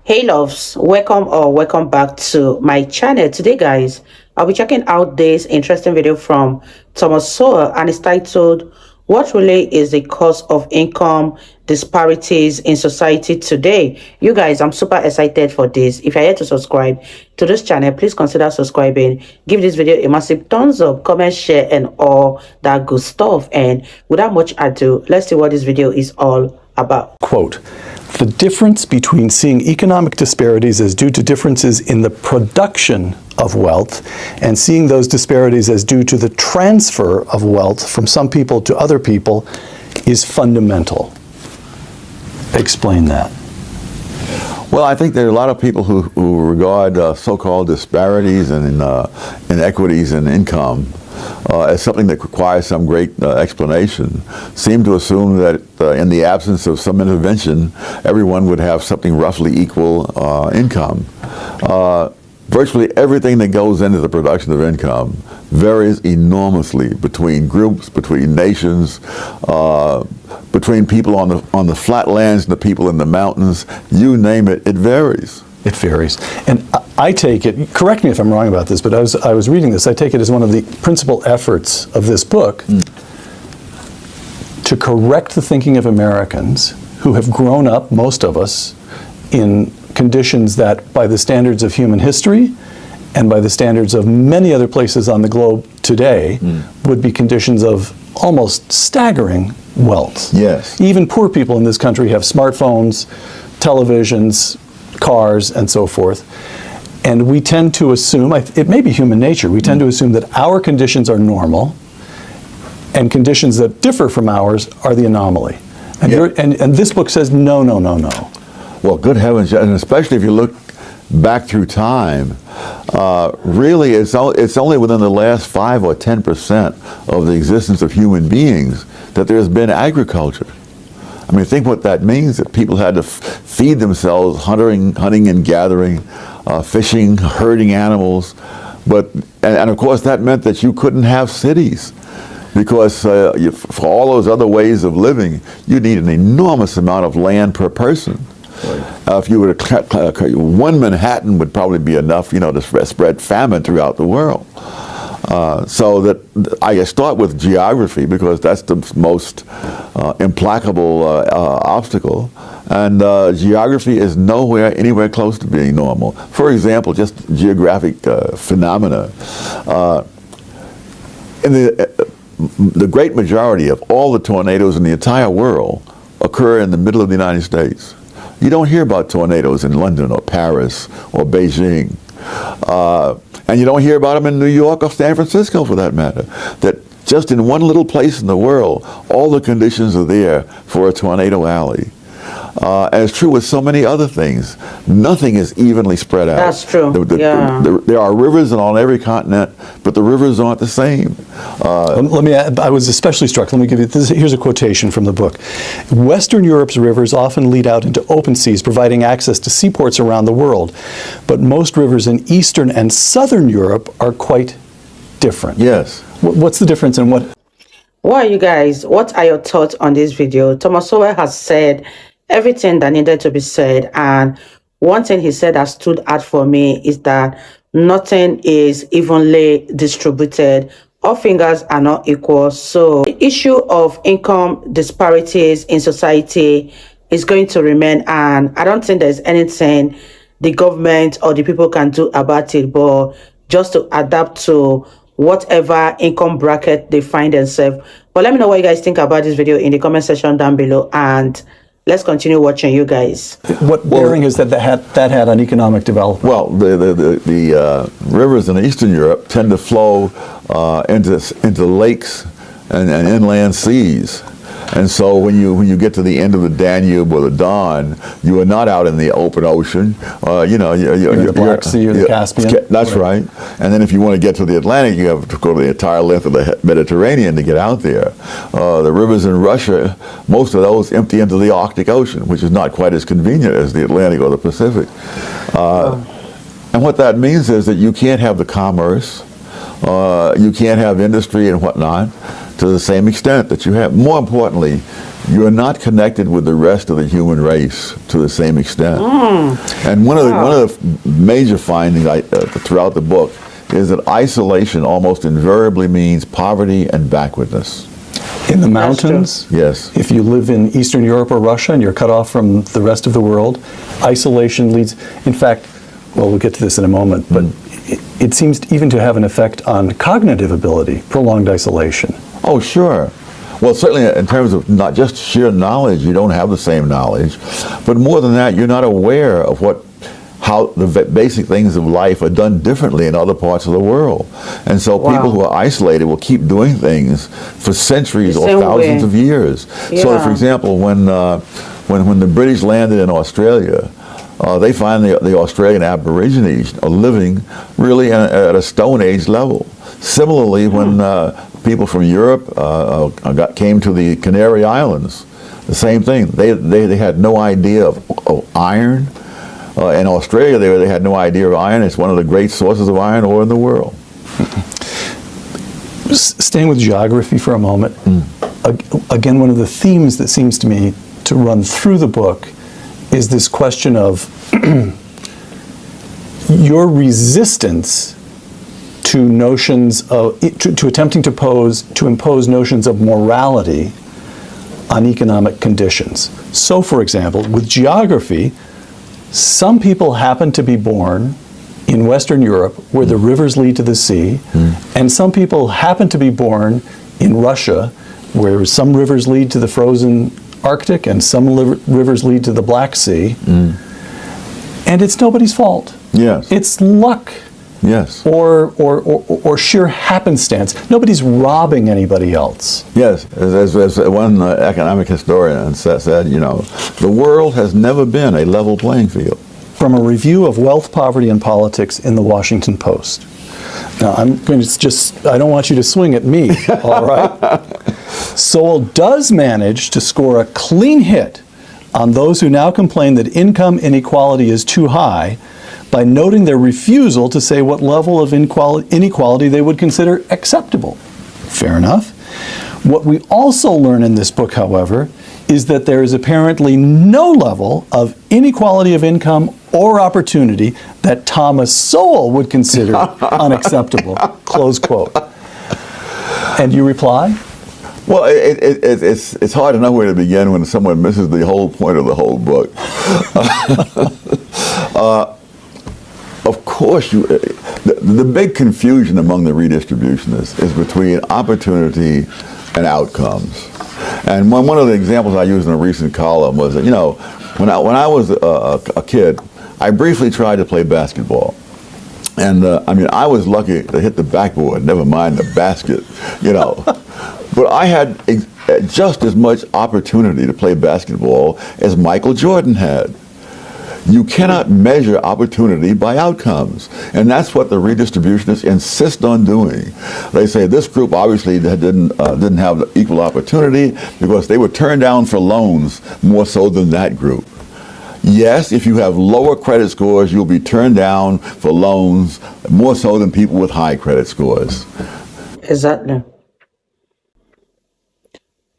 Hey loves, welcome back to my channel. Today guys, I'll be checking out this interesting video from Thomas Sowell, and it's titled, "What really is the cause of income disparities in society today?" You guys, I'm super excited for this. If you're here to subscribe to this channel, please consider subscribing. Give this video a massive thumbs up, comment, share, and all that good stuff. And without much ado, let's see what this video is all about. Quote, "The difference between seeing economic disparities as due to differences in the production of wealth and seeing those disparities as due to the transfer of wealth from some people to other people is fundamental." Explain that. Well, I think there are a lot of people who regard so-called disparities and inequities in income as something that requires some great explanation, seem to assume that in the absence of some intervention, everyone would have something roughly equal income. Virtually everything that goes into the production of income varies enormously between groups, between nations, between people on the flatlands and the people in the mountains. You name it, it varies. It varies. And I take it, correct me if I'm wrong about this, but I was reading this, I take it as one of the principal efforts of this book to correct the thinking of Americans who have grown up, most of us, in conditions that by the standards of human history and by the standards of many other places on the globe today would be conditions of almost staggering wealth. Yes. Even poor people in this country have smartphones, televisions, cars, and so forth. And we tend to assume, it may be human nature, we tend to assume that our conditions are normal and conditions that differ from ours are the anomaly. And, Yeah. and this book says, no, no, no, no. Well, good heavens, and especially if you look back through time, really it's only within the last 5 or 10% of the existence of human beings that there's been agriculture. I mean, think what that means, that people had to feed themselves, hunting and gathering, fishing, herding animals. And of course that meant that you couldn't have cities, because for all those other ways of living, you need an enormous amount of land per person. If you were to one Manhattan would probably be enough, to spread famine throughout the world. So that I start with geography, because that's the most implacable obstacle, and geography is anywhere close to being normal. For example, just geographic phenomena. In the great majority of all the tornadoes in the entire world occur in the middle of the United States. You don't hear about tornadoes in London or Paris or Beijing. And you don't hear about them in New York or San Francisco, for that matter. That just in one little place in the world, all the conditions are there for a tornado alley. And it's true with so many other things. Nothing is evenly spread out. That's true. There are rivers on every continent, but the rivers aren't the same. Let me add, I was especially struck, let me give you this. Here's a quotation from the book. "Western Europe's rivers often lead out into open seas, providing access to seaports around the world. But most rivers in Eastern and Southern Europe are quite different." Yes. What's the difference in what? Well, you guys, what are your thoughts on this video? Thomas Sowell has said everything that needed to be said, and one thing he said that stood out for me is that nothing is evenly distributed. All fingers are not equal. So the issue of income disparities in society is going to remain, and I don't think there's anything the government or the people can do about it, but just to adapt to whatever income bracket they find themselves. But let me know what you guys think about this video in the comment section down below, and let's continue watching, you guys. What bearing is that had on economic development? Well, the rivers in Eastern Europe tend to flow into lakes and inland seas. And so when you get to the end of the Danube or the Don, you are not out in the open ocean. You're the Black Sea or the Caspian. That's right. And then if you want to get to the Atlantic, you have to go the entire length of the Mediterranean to get out there. The rivers in Russia, most of those empty into the Arctic Ocean, which is not quite as convenient as the Atlantic or the Pacific. And what that means is that you can't have the commerce, you can't have industry and whatnot, to the same extent that you have. More importantly, you're not connected with the rest of the human race to the same extent. And one of the major findings throughout the book is that isolation almost invariably means poverty and backwardness. In the mountains, yes. If you live in Eastern Europe or Russia and you're cut off from the rest of the world, isolation leads, in fact, well, we'll get to this in a moment, but it seems even to have an effect on cognitive ability, prolonged isolation. Oh, sure. Well, certainly in terms of not just sheer knowledge, you don't have the same knowledge, but more than that, you're not aware of how the basic things of life are done differently in other parts of the world. And so people who are isolated will keep doing things for centuries or thousands of years. Yeah. So, for example, when the British landed in Australia, they find the Australian Aborigines are living really at a Stone Age level. Similarly, when people from Europe came to the Canary Islands, the same thing. They had no idea of iron. In Australia, they had no idea of iron. It's one of the great sources of iron ore in the world. Staying with geography for a moment, again, one of the themes that seems to me to run through the book is this question of your resistance to notions of, to attempting to impose notions of morality on economic conditions. So, for example, with geography, some people happen to be born in Western Europe where the rivers lead to the sea, and some people happen to be born in Russia where some rivers lead to the frozen Arctic and some rivers lead to the Black Sea. And it's nobody's fault. Yes. It's luck. Yes. Or sheer happenstance. Nobody's robbing anybody else. Yes. As one economic historian said, you know, the world has never been a level playing field. From a review of wealth, poverty, and politics in the Washington Post. Now, I'm going to I don't want you to swing at me, all right? Sowell does manage to score a clean hit on those who now complain that income inequality is too high by noting their refusal to say what level of inequality they would consider acceptable. Fair enough. What we also learn in this book, however, is that there is apparently no level of inequality of income or opportunity that Thomas Sowell would consider unacceptable, close quote. And you reply? Well, it's hard to know where to begin when someone misses the whole point of the whole book. Of course, the big confusion among the redistributionists is between opportunity and outcomes. And one of the examples I used in a recent column was that, you know, when I was a kid, I briefly tried to play basketball. And I mean, I was lucky to hit the backboard, never mind the basket, you know. But I had just as much opportunity to play basketball as Michael Jordan had. You cannot measure opportunity by outcomes. And that's what the redistributionists insist on doing. They say this group obviously didn't have equal opportunity because they were turned down for loans more so than that group. Yes, if you have lower credit scores, you'll be turned down for loans more so than people with high credit scores. Exactly.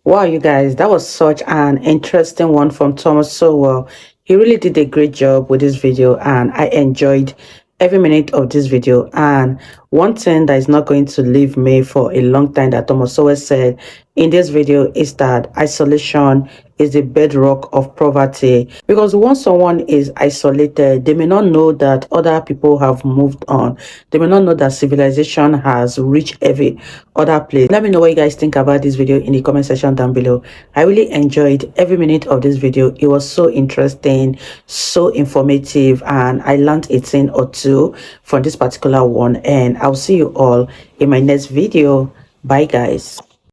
Wow, you guys, that was such an interesting one from Thomas Sowell. He really did a great job with this video, and I enjoyed every minute of this video. And one thing that is not going to leave me for a long time that Thomas Sowell said in this video is that isolation is the bedrock of poverty, because once someone is isolated, they may not know that other people have moved on. They may not know that civilization has reached every other place. Let me know what you guys think about this video in the comment section down below. I really enjoyed every minute of this video. It was so interesting, so informative, and I learned a thing or two from this particular one. And I'll see you all in my next video. Bye guys.